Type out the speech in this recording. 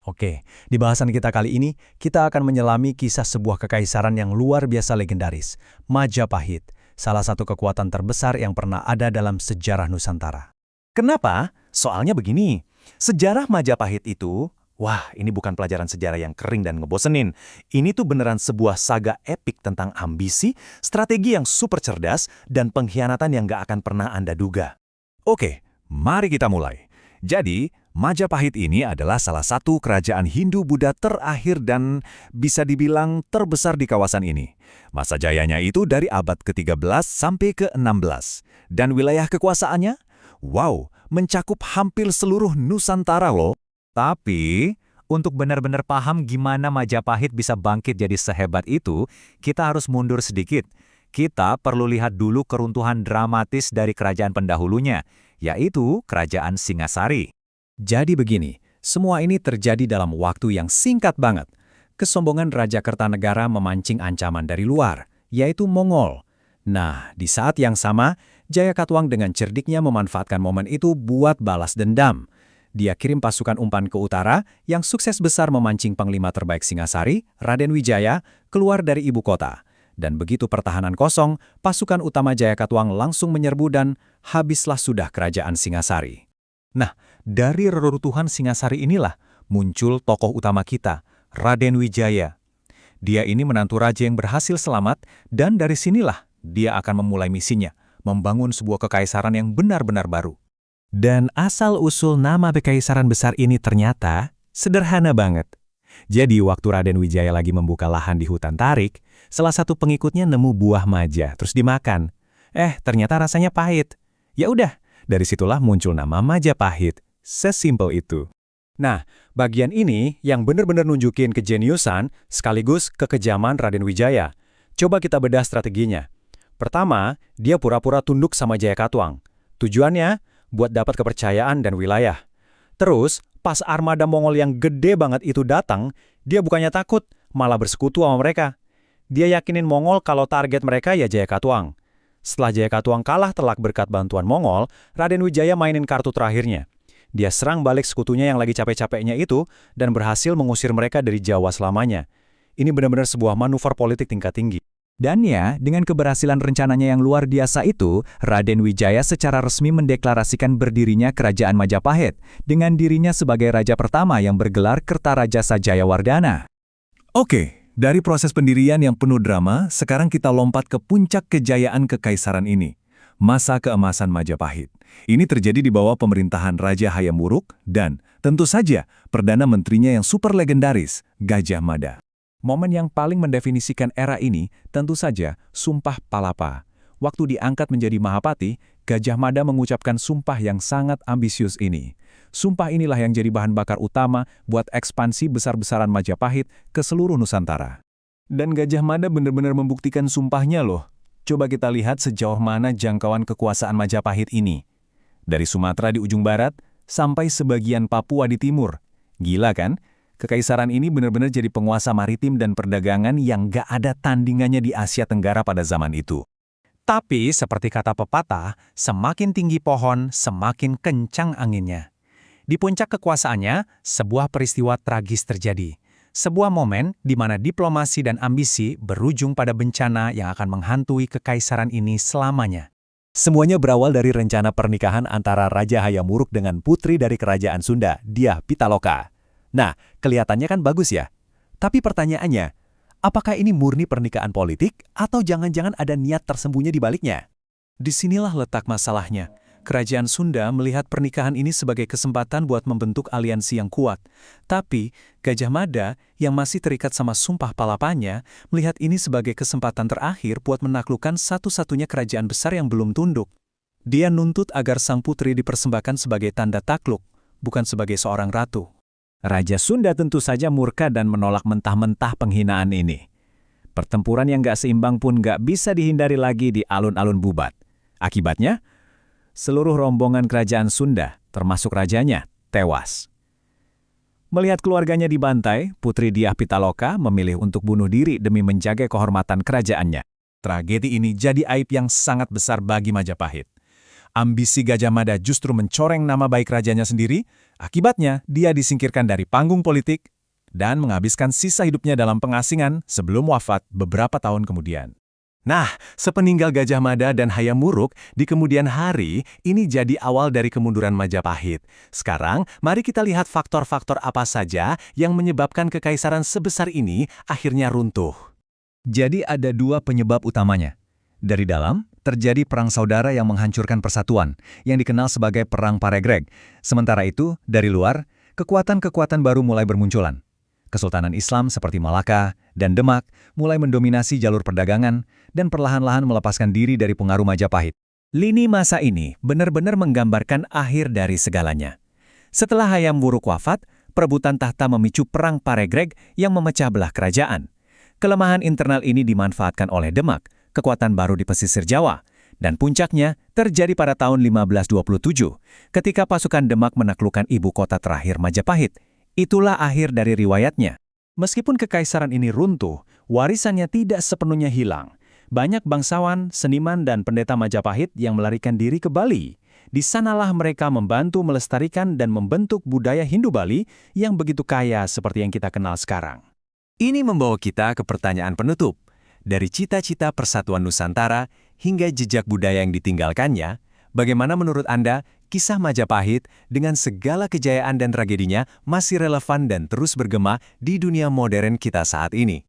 Oke, di bahasan kita kali ini, kita akan menyelami kisah sebuah kekaisaran yang luar biasa legendaris, Majapahit, salah satu kekuatan terbesar yang pernah ada dalam sejarah Nusantara. Kenapa? Soalnya begini, sejarah Majapahit itu, wah ini bukan pelajaran sejarah yang kering dan ngebosenin. Ini tuh beneran sebuah saga epik tentang ambisi, strategi yang super cerdas, dan pengkhianatan yang gak akan pernah Anda duga. Oke, mari kita mulai. Jadi, Majapahit ini adalah salah satu kerajaan Hindu-Buddha terakhir dan bisa dibilang terbesar di kawasan ini. Masa jayanya itu dari abad ke-13 sampai ke-16. Dan wilayah kekuasaannya? Wow, mencakup hampir seluruh Nusantara loh. Tapi, untuk benar-benar paham gimana Majapahit bisa bangkit jadi sehebat itu, kita harus mundur sedikit. Kita perlu lihat dulu keruntuhan dramatis dari kerajaan pendahulunya, yaitu Kerajaan Singasari. Jadi begini, semua ini terjadi dalam waktu yang singkat banget. Kesombongan Raja Kertanegara memancing ancaman dari luar, yaitu Mongol. Nah, di saat yang sama, Jayakatwang dengan cerdiknya memanfaatkan momen itu buat balas dendam. Dia kirim pasukan umpan ke utara yang sukses besar memancing panglima terbaik Singasari, Raden Wijaya, keluar dari ibu kota. Dan begitu pertahanan kosong, pasukan utama Jayakatwang langsung menyerbu dan habislah sudah kerajaan Singasari. Nah, dari reruntuhan Singasari inilah muncul tokoh utama kita, Raden Wijaya. Dia ini menantu raja yang berhasil selamat, dan dari sinilah dia akan memulai misinya, membangun sebuah kekaisaran yang benar-benar baru. Dan asal-usul nama kekaisaran besar ini ternyata sederhana banget. Jadi waktu Raden Wijaya lagi membuka lahan di hutan tarik, salah satu pengikutnya nemu buah maja, terus dimakan. Ternyata rasanya pahit. Ya udah, dari situlah muncul nama Majapahit. Sesimpel itu. Nah, bagian ini yang benar-benar nunjukin kejeniusan sekaligus kekejaman Raden Wijaya. Coba kita bedah strateginya. Pertama, dia pura-pura tunduk sama Jayakatwang. Tujuannya, buat dapat kepercayaan dan wilayah. Terus, pas armada Mongol yang gede banget itu datang, dia bukannya takut, malah bersekutu sama mereka. Dia yakinin Mongol kalau target mereka ya Jayakatwang. Setelah Jayakatwang kalah telak berkat bantuan Mongol, Raden Wijaya mainin kartu terakhirnya. Dia serang balik sekutunya yang lagi capek-capeknya itu dan berhasil mengusir mereka dari Jawa selamanya. Ini benar-benar sebuah manuver politik tingkat tinggi. Dan ya, dengan keberhasilan rencananya yang luar biasa itu, Raden Wijaya secara resmi mendeklarasikan berdirinya Kerajaan Majapahit dengan dirinya sebagai raja pertama yang bergelar Kertarajasa Jayawardhana. Oke, dari proses pendirian yang penuh drama, sekarang kita lompat ke puncak kejayaan kekaisaran ini. Masa keemasan Majapahit. Ini terjadi di bawah pemerintahan Raja Hayam Wuruk dan, tentu saja, Perdana Menterinya yang super legendaris, Gajah Mada. Momen yang paling mendefinisikan era ini tentu saja Sumpah Palapa. Waktu diangkat menjadi Mahapati, Gajah Mada mengucapkan sumpah yang sangat ambisius ini. Sumpah inilah yang jadi bahan bakar utama buat ekspansi besar-besaran Majapahit ke seluruh Nusantara. Dan Gajah Mada benar-benar membuktikan sumpahnya loh. Coba kita lihat sejauh mana jangkauan kekuasaan Majapahit ini. Dari Sumatera di ujung barat sampai sebagian Papua di timur. Gila kan? Kekaisaran ini benar-benar jadi penguasa maritim dan perdagangan yang gak ada tandingannya di Asia Tenggara pada zaman itu. Tapi, seperti kata pepatah, semakin tinggi pohon, semakin kencang anginnya. Di puncak kekuasaannya, sebuah peristiwa tragis terjadi. Sebuah momen di mana diplomasi dan ambisi berujung pada bencana yang akan menghantui kekaisaran ini selamanya. Semuanya berawal dari rencana pernikahan antara Raja Hayam Wuruk dengan putri dari Kerajaan Sunda, Dyah Pitaloka. Nah, kelihatannya kan bagus ya. Tapi pertanyaannya, apakah ini murni pernikahan politik atau jangan-jangan ada niat tersembunyi di baliknya? Disinilah letak masalahnya. Kerajaan Sunda melihat pernikahan ini sebagai kesempatan buat membentuk aliansi yang kuat. Tapi, Gajah Mada yang masih terikat sama Sumpah Palapanya melihat ini sebagai kesempatan terakhir buat menaklukkan satu-satunya kerajaan besar yang belum tunduk. Dia nuntut agar sang putri dipersembahkan sebagai tanda takluk, bukan sebagai seorang ratu. Raja Sunda tentu saja murka dan menolak mentah-mentah penghinaan ini. Pertempuran yang gak seimbang pun gak bisa dihindari lagi di alun-alun Bubat. Akibatnya, seluruh rombongan kerajaan Sunda, termasuk rajanya, tewas. Melihat keluarganya dibantai, Putri Dyah Pitaloka memilih untuk bunuh diri demi menjaga kehormatan kerajaannya. Tragedi ini jadi aib yang sangat besar bagi Majapahit. Ambisi Gajah Mada justru mencoreng nama baik rajanya sendiri, akibatnya dia disingkirkan dari panggung politik dan menghabiskan sisa hidupnya dalam pengasingan sebelum wafat beberapa tahun kemudian. Nah, sepeninggal Gajah Mada dan Hayam Wuruk, di kemudian hari, ini jadi awal dari kemunduran Majapahit. Sekarang, mari kita lihat faktor-faktor apa saja yang menyebabkan kekaisaran sebesar ini akhirnya runtuh. Jadi ada dua penyebab utamanya. Dari dalam, terjadi perang saudara yang menghancurkan persatuan, yang dikenal sebagai Perang Paregreg. Sementara itu, dari luar, kekuatan-kekuatan baru mulai bermunculan. Kesultanan Islam seperti Malaka dan Demak mulai mendominasi jalur perdagangan dan perlahan-lahan melepaskan diri dari pengaruh Majapahit. Lini masa ini benar-benar menggambarkan akhir dari segalanya. Setelah Hayam Wuruk wafat, perebutan tahta memicu Perang Paregreg yang memecah belah kerajaan. Kelemahan internal ini dimanfaatkan oleh Demak, kekuatan baru di pesisir Jawa, dan puncaknya terjadi pada tahun 1527, ketika pasukan Demak menaklukkan ibu kota terakhir Majapahit. Itulah akhir dari riwayatnya. Meskipun kekaisaran ini runtuh, warisannya tidak sepenuhnya hilang. Banyak bangsawan, seniman, dan pendeta Majapahit yang melarikan diri ke Bali. Di sanalah mereka membantu melestarikan dan membentuk budaya Hindu Bali yang begitu kaya seperti yang kita kenal sekarang. Ini membawa kita ke pertanyaan penutup. Dari cita-cita persatuan Nusantara hingga jejak budaya yang ditinggalkannya, bagaimana menurut Anda kisah Majapahit dengan segala kejayaan dan tragedinya masih relevan dan terus bergema di dunia modern kita saat ini?